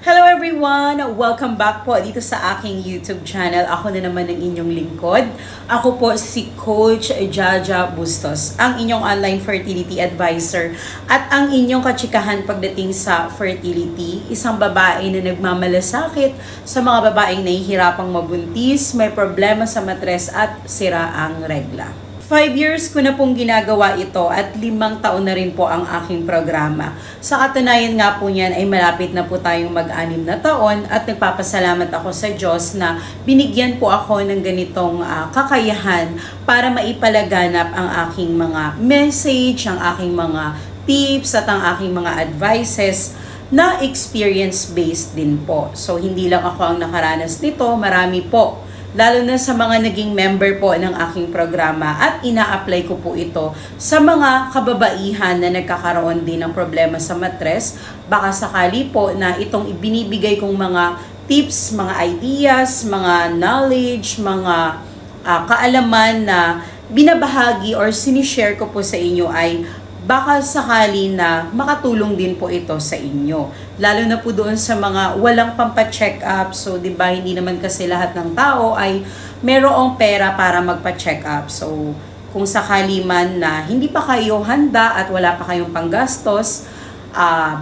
Hello everyone! Welcome back po dito sa aking YouTube channel. Ako na naman ang inyong lingkod. Ako po si Coach Jaja Bustos, ang inyong online fertility advisor at ang inyong kachikahan pagdating sa fertility. Isang babae na nagmamalasakit sa mga babaeng nahihirapang mabuntis, may problema sa matres at sira ang regla. 5 years ko na pong ginagawa ito at 5 taon na rin po ang aking programa. Sa katunayan nga po niyan ay malapit na po tayong mag-6 na taon at nagpapasalamat ako sa Diyos na binigyan po ako ng ganitong kakayahan para maipalaganap ang aking mga message, ang aking mga tips at ang aking mga advices na experience-based din po. So hindi lang ako ang nakaranas nito, marami po. Lalo na sa mga naging member po ng aking programa at ina-apply ko po ito sa mga kababaihan na nagkakaroon din ng problema sa matres. Baka sakali po na itong ibinibigay kong mga tips, mga ideas, mga knowledge, mga kaalaman na binabahagi or sinishare ko po sa inyo ay baka sakali na makatulong din po ito sa inyo. Lalo na po doon sa mga walang pampa-check up. So, di ba, hindi naman kasi lahat ng tao ay merong pera para magpa-check up. So, kung sakali man na hindi pa kayo handa at wala pa kayong panggastos,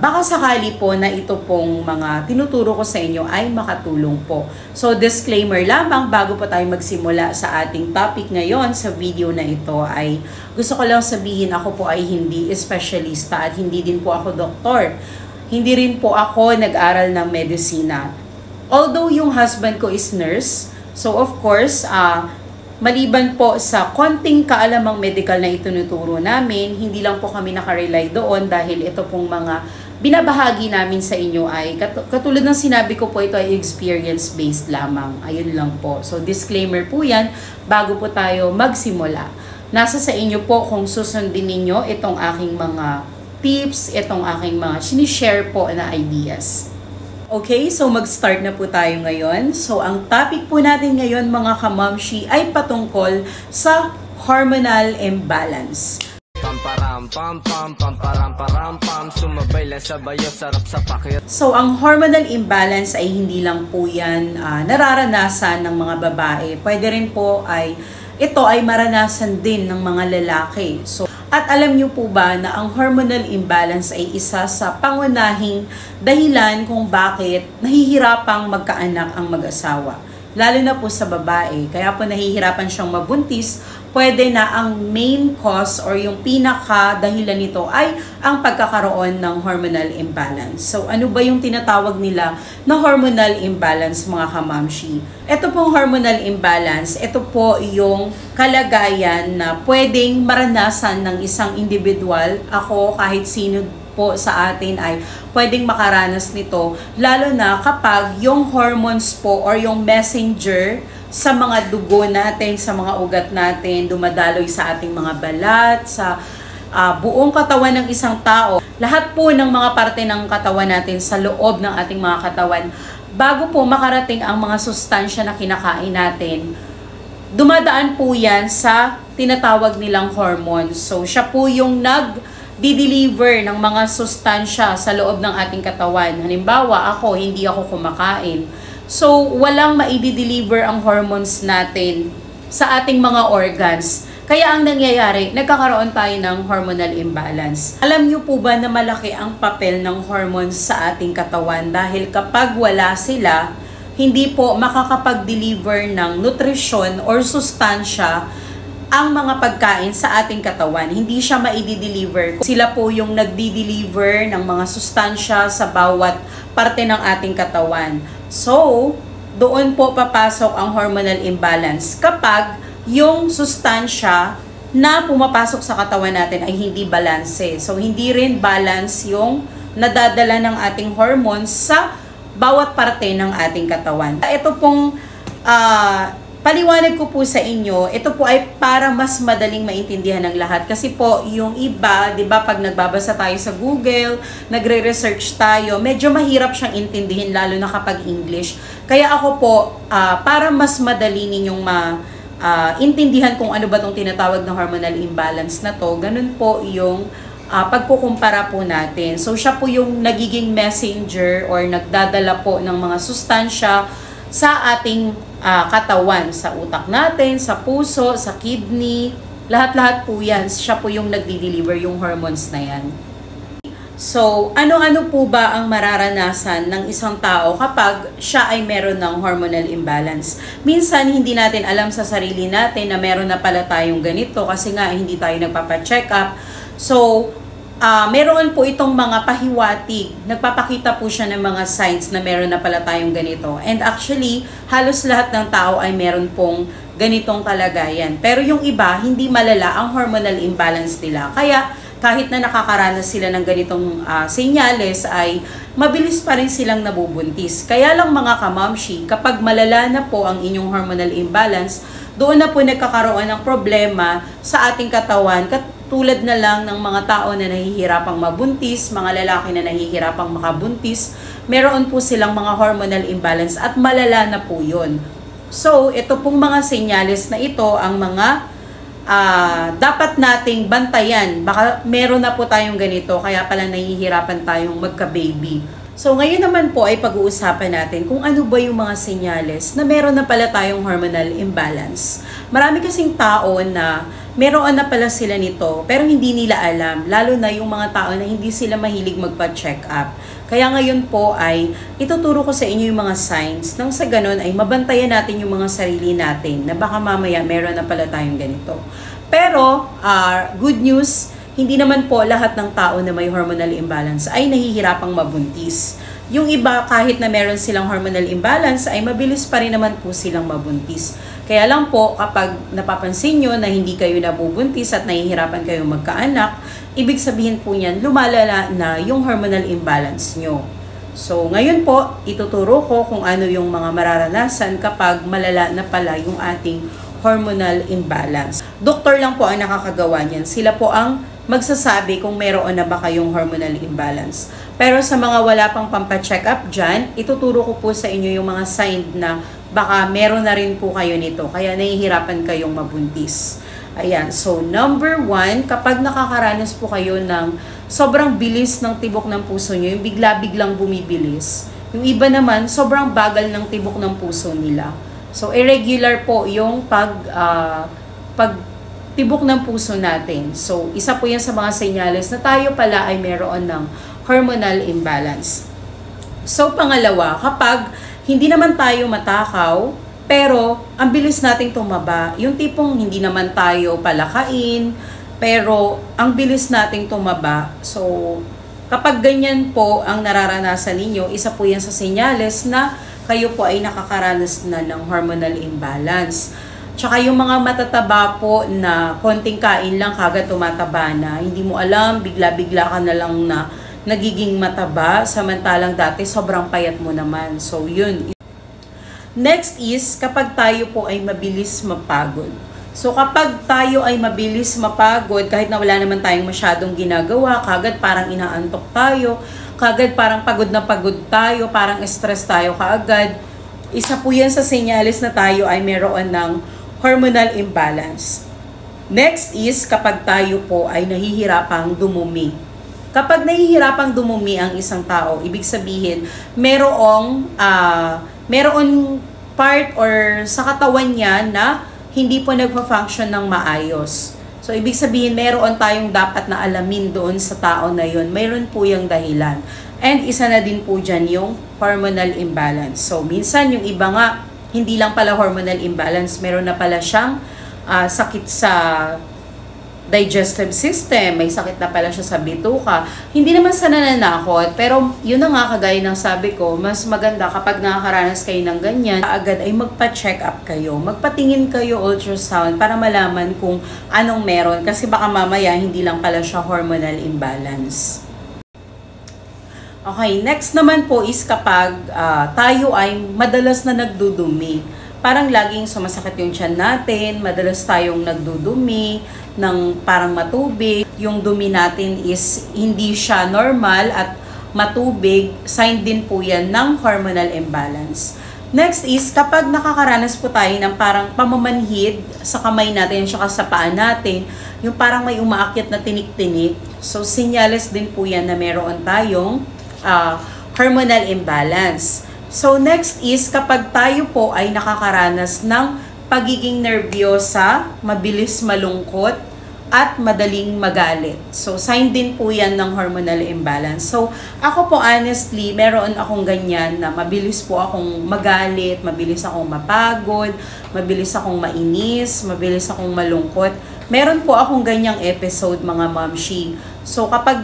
baka sakali po na ito pong mga tinuturo ko sa inyo ay makatulong po. So, disclaimer lamang bago po tayo magsimula sa ating topic ngayon sa video na ito ay gusto ko lang sabihin ako po ay hindi espesyalista at hindi din po ako doktor. Hindi rin po ako nag-aral ng medisina. Although yung husband ko is nurse, so of course, maliban po sa konting kaalamang medical na itinuturo namin, hindi lang po kami nakarely doon dahil ito pong mga binabahagi namin sa inyo ay katulad ng sinabi ko po, ito ay experience-based lamang. Ayun lang po. So disclaimer po yan bago po tayo magsimula. Nasa sa inyo po kung susundin ninyo itong aking mga tips, itong aking mga sinishare po na ideas. Okay, so mag-start na po tayo ngayon. So, ang topic po natin ngayon mga kamamshi ay patungkol sa hormonal imbalance. So, ang hormonal imbalance ay hindi lang po yan nararanasan ng mga babae. Pwede rin po ay ito ay maranasan din ng mga lalaki. So, at alam niyo po ba na ang hormonal imbalance ay isa sa pangunahing dahilan kung bakit nahihirapang magkaanak ang mag-asawa. Lalo na po sa babae. Kaya po nahihirapan siyang mabuntis, pwede na ang main cause or yung pinaka-dahilan nito ay ang pagkakaroon ng hormonal imbalance. So ano ba yung tinatawag nila na hormonal imbalance mga kamamshi? Ito pong hormonal imbalance, ito po yung kalagayan na pwedeng maranasan ng isang individual, ako kahit sino po sa atin ay pwedeng makaranas nito, lalo na kapag yung hormones po or yung messenger sa mga dugo natin, sa mga ugat natin, dumadaloy sa ating mga balat, sa buong katawan ng isang tao. Lahat po ng mga parte ng katawan natin sa loob ng ating mga katawan, bago po makarating ang mga sustansya na kinakain natin, dumadaan po yan sa tinatawag nilang hormones. So, siya po yung nag-deliver ng mga sustansya sa loob ng ating katawan. Halimbawa, hindi ako kumakain. So, walang maidi-deliver ang hormones natin sa ating mga organs. Kaya ang nangyayari, nagkakaroon tayo ng hormonal imbalance. Alam niyo po ba na malaki ang papel ng hormones sa ating katawan? Dahil kapag wala sila, hindi po makakapag-deliver ng nutrisyon or sustansya ang mga pagkain sa ating katawan. Hindi siya maidi-deliver. Sila po yung nagdi-deliver ng mga sustansya sa bawat parte ng ating katawan. So, doon po papasok ang hormonal imbalance kapag yung sustansya na pumapasok sa katawan natin ay hindi balanse. So, hindi rin balance yung nadadala ng ating hormones sa bawat parte ng ating katawan. Ito pong paliwanag ko po sa inyo, ito po ay para mas madaling maintindihan ng lahat. Kasi po, yung iba, di ba, pag nagbabasa tayo sa Google, nagre-research tayo, medyo mahirap siyang intindihin, lalo na kapag English. Kaya ako po, para mas madali ninyong intindihan kung ano ba itong tinatawag na hormonal imbalance na to, ganun po yung pagkukumpara po natin. So siya po yung nagiging messenger or nagdadala po ng mga sustansya sa ating katawan, sa utak natin, sa puso, sa kidney, lahat-lahat po yan. Siya po yung nagdi-deliver yung hormones na yan. So, ano-ano po ba ang mararanasan ng isang tao kapag siya ay meron ng hormonal imbalance? Minsan, hindi natin alam sa sarili natin na meron na pala tayong ganito kasi nga hindi tayo nagpapa-check up. So, meron po itong mga pahiwatig. Nagpapakita po siya ng mga signs na meron na pala tayong ganito. And actually, halos lahat ng tao ay meron pong ganitong kalagayan. Pero yung iba, hindi malala ang hormonal imbalance nila. Kaya, kahit na nakakaranas sila ng ganitong senyales ay mabilis pa rin silang nabubuntis. Kaya lang mga kamamshi, kapag malala na po ang inyong hormonal imbalance, doon na po nagkakaroon ng problema sa ating katawan, katulad na lang ng mga tao na nahihirapang mabuntis, mga lalaki na nahihirapang makabuntis, meron po silang mga hormonal imbalance at malala na po yun. So, ito pong mga senyales na ito ang mga dapat nating bantayan. Baka meron na po tayong ganito, kaya pala nahihirapan tayong magka-baby. So ngayon naman po ay pag-uusapan natin kung ano ba yung mga senyales na meron na pala tayong hormonal imbalance. Marami kasing tao na meron na pala sila nito pero hindi nila alam, lalo na yung mga tao na hindi sila mahilig magpa-check up. Kaya ngayon po ay ituturo ko sa inyo yung mga signs nang sa ganun ay mabantayan natin yung mga sarili natin na baka mamaya meron na pala tayong ganito. Pero, good news, hindi naman po lahat ng tao na may hormonal imbalance ay nahihirapang mabuntis. Yung iba, kahit na meron silang hormonal imbalance, ay mabilis pa rin naman po silang mabuntis. Kaya lang po, kapag napapansin nyo na hindi kayo nabubuntis at nahihirapan kayo magkaanak, ibig sabihin po niyan, lumalala na yung hormonal imbalance nyo. So, ngayon po, ituturo ko kung ano yung mga mararanasan kapag malala na pala yung ating hormonal imbalance. Doktor lang po ang nakakagawa niyan. Sila po ang magsasabi kung meron na ba kayong hormonal imbalance. Pero sa mga wala pang pampacheck up dyan, ituturo ko po sa inyo yung mga sign na baka meron na rin po kayo nito. Kaya nahihirapan kayong mabuntis. Ayan. So, number 1, kapag nakakaranas po kayo ng sobrang bilis ng tibok ng puso nyo, yung bigla-biglang bumibilis. Yung iba naman, sobrang bagal ng tibok ng puso nila. So, irregular po yung pagtibok ng puso natin. So, isa po yan sa mga senyales na tayo pala ay meron ng hormonal imbalance. So, pangalawa, kapag hindi naman tayo matakaw, pero ang bilis nating tumaba, yung tipong hindi naman tayo palakain, pero ang bilis nating tumaba. So, kapag ganyan po ang nararanasan ninyo, isa po yan sa senyales na kayo po ay nakakaranas na ng hormonal imbalance. Tsaka yung mga matataba po na konting kain lang kagad tumataba na, hindi mo alam, bigla-bigla ka na lang na nagiging mataba, samantalang dati sobrang payat mo naman. So yun. Next is kapag tayo po ay mabilis mapagod. So kapag tayo ay mabilis mapagod, kahit na wala naman tayong masyadong ginagawa, kagad parang inaantok tayo, kagad parang pagod na pagod tayo, parang stress tayo kaagad. Isa po yan sa senyales na tayo ay meron ng hormonal imbalance. Next is kapag tayo po ay nahihirapang dumumi. Kapag nahihirapang dumumi ang isang tao, ibig sabihin merong part or sa katawan niya na hindi po nagpa-function ng maayos. So, ibig sabihin, meron tayong dapat na alamin doon sa tao na yun. Mayroon po yung dahilan. And isa na din po dyan yung hormonal imbalance. So, minsan yung iba nga, hindi lang pala hormonal imbalance, meron na pala siyang sakit sa digestive system, may sakit na pala siya sa bituka. Hindi naman sa nananakot, pero yun na nga kagaya ng sabi ko, mas maganda kapag nakakaranas kayo ng ganyan, agad ay magpa-check up kayo, magpatingin kayo ultrasound para malaman kung anong meron, kasi baka mamaya hindi lang pala siya hormonal imbalance. Okay, next naman po is kapag tayo ay madalas na nagdudumi. Parang laging sumasakit yung tiyan natin, madalas tayong nagdudumi, ng parang matubig. Yung dumi natin is hindi siya normal at matubig. Sign din po yan ng hormonal imbalance. Next is, kapag nakakaranas po tayo ng parang pamamanhid sa kamay natin at sa paa natin, yung parang may umaakyat na tinik-tinik, so senyales din po yan na meron tayong hormonal imbalance. So next is, kapag tayo po ay nakakaranas ng pagiging nervyosa, mabilis malungkot, at madaling magalit. So, sign din po yan ng hormonal imbalance. So, ako po honestly, meron akong ganyan na mabilis po akong magalit, mabilis akong mapagod, mabilis akong mainis, mabilis akong malungkot. Meron po akong ganyang episode, mga mamshi. So, kapag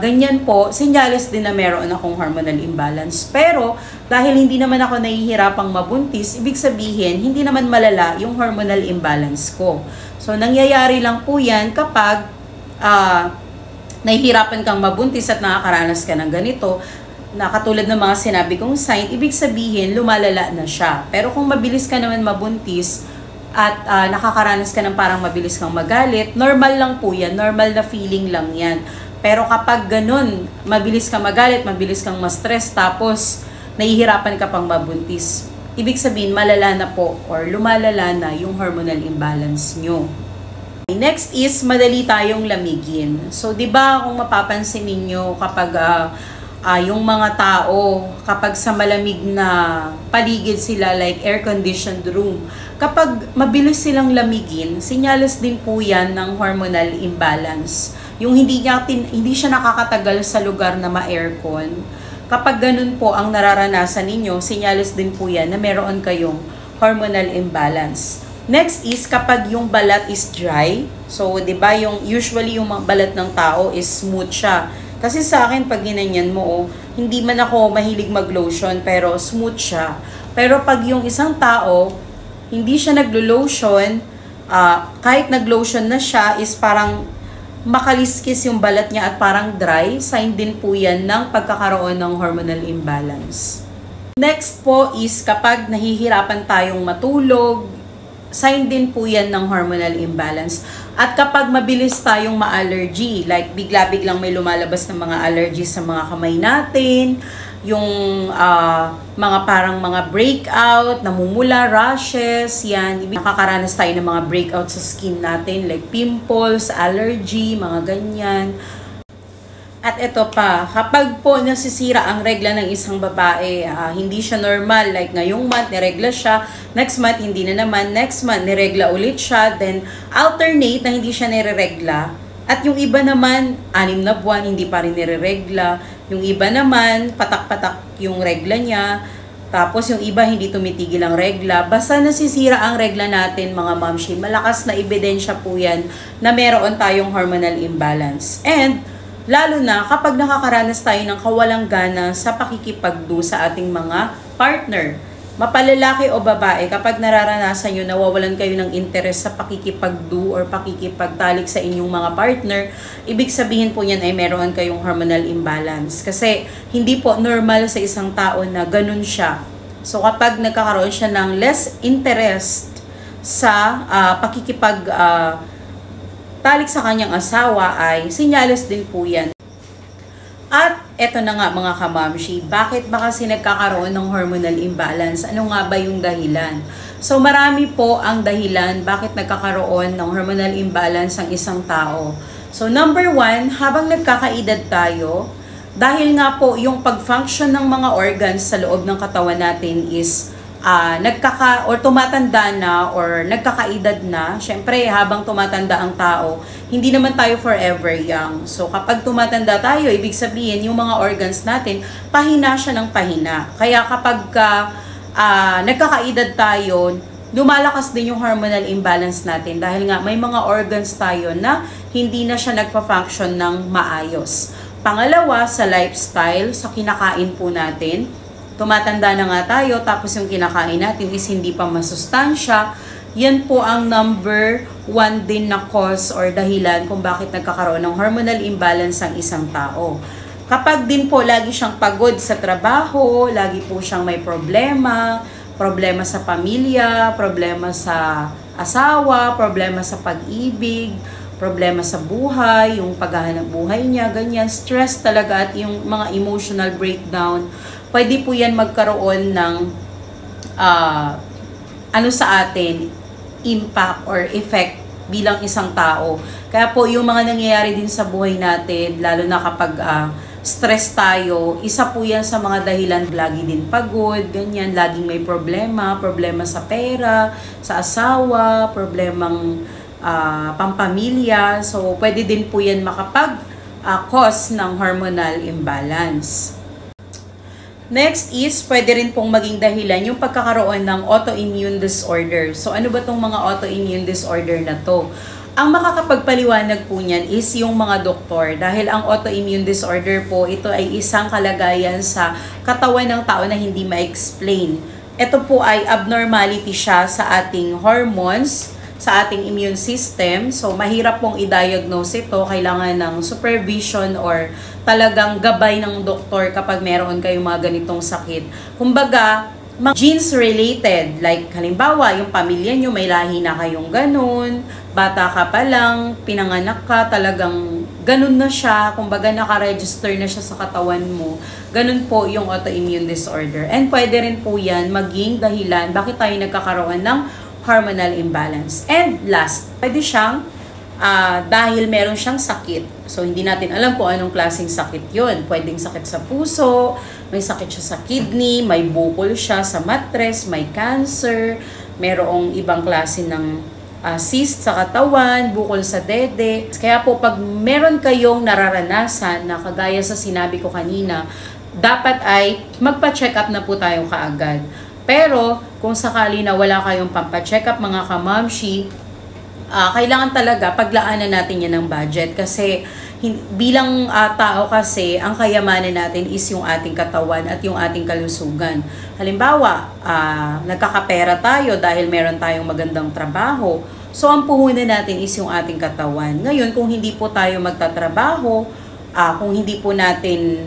ganyan po, senyales din na meron akong hormonal imbalance. Pero, dahil hindi naman ako nahihirapang mabuntis, ibig sabihin, hindi naman malala yung hormonal imbalance ko. So, nangyayari lang po yan kapag nahihirapan kang mabuntis at nakakaranas ka ng ganito, na katulad ng mga sinabi kong sign, ibig sabihin, lumalala na siya. Pero kung mabilis ka naman mabuntis at nakakaranas ka ng parang mabilis kang magalit, normal lang po yan, normal na feeling lang yan. Pero kapag ganun, mabilis kang magalit, mabilis kang ma-stress, tapos nahihirapan ka pang mabuntis, ibig sabihin, malala na po or lumalala na yung hormonal imbalance nyo. Next is, madali tayong lamigin. So, di ba kung mapapansin ninyo kapag yung mga tao, kapag sa malamig na paligid sila, like air-conditioned room, kapag mabilis silang lamigin, senyales din po yan ng hormonal imbalance. Yung hindi siya nakakatagal sa lugar na ma-aircon. Kapag ganun po ang nararanasan ninyo, senyales din po yan na meron kayong hormonal imbalance. Next is, kapag yung balat is dry, so 'di ba usually yung balat ng tao is smooth siya. Kasi sa akin, pag ginanyan mo, hindi man ako mahilig mag-lotion, pero smooth siya. Pero pag yung isang tao, hindi siya naglo-lotion, kahit nag-lotion na siya, is parang makaliskis yung balat niya at parang dry, sign din po yan ng pagkakaroon ng hormonal imbalance. Next po is kapag nahihirapan tayong matulog, sign din po yan ng hormonal imbalance. At kapag mabilis tayong ma-allergy, like bigla-biglang may lumalabas ng mga allergies sa mga kamay natin, yung mga parang mga breakout, namumula, rashes, yan. Nakakaranas tayo ng mga breakout sa skin natin, like pimples, allergy, mga ganyan. At ito pa, kapag po nasisira ang regla ng isang babae, hindi siya normal, like ngayong month, niregla siya, next month, hindi na naman, next month, niregla ulit siya, then alternate na hindi siya nireregla. At yung iba naman, 6 na buwan, hindi pa rin nireregla. Yung iba naman, patak-patak yung regla niya. Tapos yung iba, hindi tumitigil ang regla. Basta nasisira ang regla natin, mga mamshi, malakas na ebidensya po yan na meron tayong hormonal imbalance. And, lalo na kapag nakakaranas tayo ng kawalang gana sa pakikipagdo sa ating mga partner. Mapalalaki o babae, kapag nararanasan nyo, nawawalan kayo ng interes sa pakikipagdo or pakikipagtalik sa inyong mga partner, ibig sabihin po yan ay meron kayong hormonal imbalance. Kasi hindi po normal sa isang tao na ganun siya. So kapag nagkakaroon siya ng less interest sa pakikipagtalik sa kanyang asawa, ay senyales din po yan. At eto na nga mga kamamshi, bakit ba kasi nagkakaroon ng hormonal imbalance? Ano nga ba yung dahilan? So marami po ang dahilan bakit nagkakaroon ng hormonal imbalance ang isang tao. So number 1, habang nagkakaedad tayo, dahil nga po yung pag-function ng mga organs sa loob ng katawan natin is tumatanda na or nagkakaedad na. Syempre, habang tumatanda ang tao, hindi naman tayo forever young. So, kapag tumatanda tayo, ibig sabihin, yung mga organs natin, pahina siya ng pahina. Kaya kapag nagkakaedad tayo, lumalakas din yung hormonal imbalance natin dahil nga may mga organs tayo na hindi na siya nagpa-function ng maayos. Pangalawa, sa lifestyle, sa kinakain po natin, tumatanda na nga tayo, tapos yung kinakain natin is hindi pa masustansya. Yan po ang number 1 din na cause or dahilan kung bakit nagkakaroon ng hormonal imbalance ang isang tao. Kapag din po lagi siyang pagod sa trabaho, lagi po siyang may problema sa pamilya, problema sa asawa, problema sa pag-ibig, problema sa buhay, yung paghahanap buhay niya, ganyan, stress talaga at yung mga emotional breakdown, pwede po yan magkaroon ng uh, ano sa atin, impact or effect bilang isang tao. Kaya po yung mga nangyayari din sa buhay natin, lalo na kapag stress tayo, isa po yan sa mga dahilan. Lagi din pagod, ganyan, laging may problema sa pera, sa asawa, problemang pampamilya. So, pwede din po yan cause ng hormonal imbalance. Next is, pwede rin pong maging dahilan yung pagkakaroon ng autoimmune disorder. So, ano ba tong mga autoimmune disorder na to? Ang makakapagpaliwanag po niyan is yung mga doktor. Dahil ang autoimmune disorder po, ito ay isang kalagayan sa katawan ng tao na hindi ma-explain. Ito po ay abnormality siya sa ating hormones, sa ating immune system. So, mahirap pong i-diagnose ito. Kailangan ng supervision or talagang gabay ng doktor kapag meron kayong mga ganitong sakit. Kumbaga, genes related. Like, halimbawa, yung pamilya nyo, may lahi na kayong ganun. Bata ka pa lang, pinanganak ka, talagang ganun na siya. Kumbaga, nakaregister na siya sa katawan mo. Ganun po yung autoimmune disorder. And pwede rin po yan maging dahilan bakit tayo nagkakaroon ng hormonal imbalance. And last, pwede siyang dahil meron siyang sakit. So, hindi natin alam kung anong klaseng sakit yun. Pwedeng sakit sa puso, may sakit siya sa kidney, may bukol siya sa mattress, may cancer, merong ibang klase ng cyst sa katawan, bukol sa dede. Kaya po, pag meron kayong nararanasan na kagaya sa sinabi ko kanina, dapat ay magpa-check up na po tayo kaagad. Pero, kung sakali na wala kayong pampacheck up mga kamamshi, kailangan talaga paglaanan natin yan ng budget. Kasi, bilang tao kasi, ang kayamanan natin is yung ating katawan at yung ating kalusugan. Halimbawa, nagkakapera tayo dahil meron tayong magandang trabaho. So, ang puhunan natin is yung ating katawan. Ngayon, kung hindi po tayo magtatrabaho, kung hindi po natin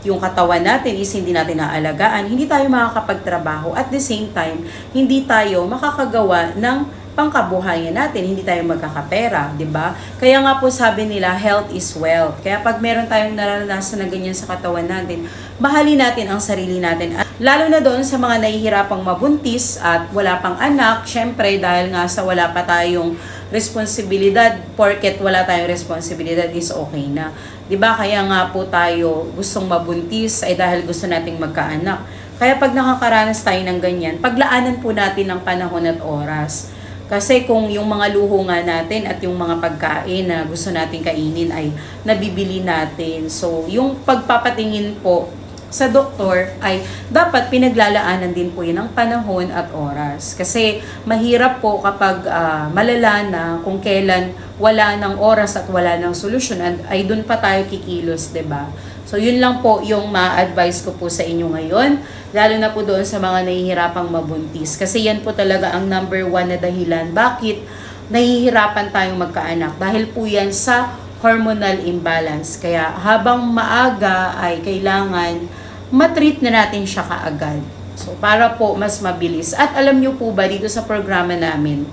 yung katawan natin is hindi natin naalagaan, hindi tayo makakapagtrabaho. At the same time, hindi tayo makakagawa ng pangkabuhayan natin, hindi tayo magkakapera, di ba? Kaya nga po sabi nila, health is wealth. Kaya pag meron tayong naranasan na ganyan sa katawan natin, mahalin natin ang sarili natin. At lalo na doon sa mga nahihirapang mabuntis at wala pang anak, syempre dahil nga sa wala pa tayong responsibilidad, porket wala tayong responsibilidad is okay na. Diba? Kaya nga po tayo gustong mabuntis ay dahil gusto nating magkaanak. Kaya pag nakakaranas tayo ng ganyan, paglaanan po natin ng panahon at oras. Kasi kung yung mga luho nga natin at yung mga pagkain na gusto nating kainin ay nabibili natin. So, yung pagpapatingin po sa doktor ay dapat pinaglalaanan din po yun ng panahon at oras. Kasi mahirap po kapag malala na kung kailan wala ng oras at wala ng solusyon ay dun pa tayo kikilos, 'di ba? So yun lang po yung ma-advise ko po sa inyo ngayon, lalo na po doon sa mga nahihirapang mabuntis. Kasi yan po talaga ang number 1 na dahilan bakit nahihirapan tayong magkaanak. Dahil po yan sa hormonal imbalance. Kaya habang maaga ay kailangan matreat na natin siya kaagad. So, para po mas mabilis. At alam nyo po ba dito sa programa namin,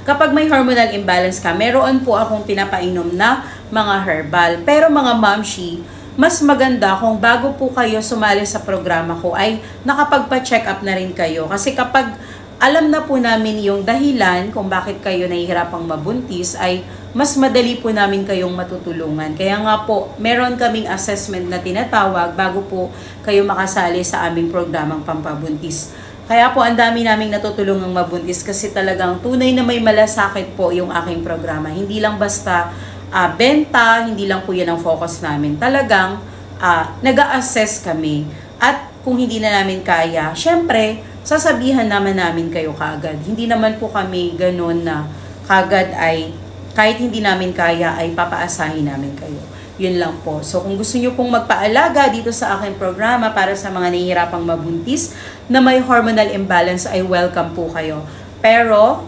kapag may hormonal imbalance ka, meron po akong pinapainom na mga herbal. Pero mga mamshi, mas maganda kung bago po kayo sumali sa programa ko ay nakapagpa-check up na rin kayo. Kasi kapag alam na po namin yung dahilan kung bakit kayo nahihirapang mabuntis, ay mas madali po namin kayong matutulungan. Kaya nga po, meron kaming assessment na tinatawag bago po kayo makasali sa aming programang pampabuntis. Kaya po, ang dami naming natutulungang mabuntis kasi talagang tunay na may malasakit po yung aking programa. Hindi lang basta benta, hindi lang po yan ang focus namin. Talagang nag-a-assess kami. At kung hindi na namin kaya, syempre, sasabihan namin kayo kaagad. Hindi naman po kami ganun na kaagad ay kahit hindi namin kaya ay papaasahin namin kayo. Yun lang po. So kung gusto nyo pong magpaalaga dito sa aking programa para sa mga nahihirapang mabuntis na may hormonal imbalance ay welcome po kayo. Pero,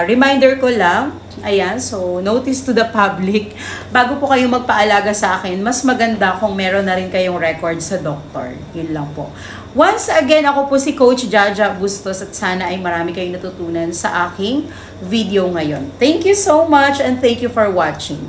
reminder ko lang, ayan, so notice to the public, bago po kayo magpaalaga sa akin, mas maganda kung meron na rin kayong record sa doktor. Yun lang po. Once again, ako po si Coach Jaja Bustos at sana ay marami kayong natutunan sa aking video ngayon. Thank you so much and thank you for watching.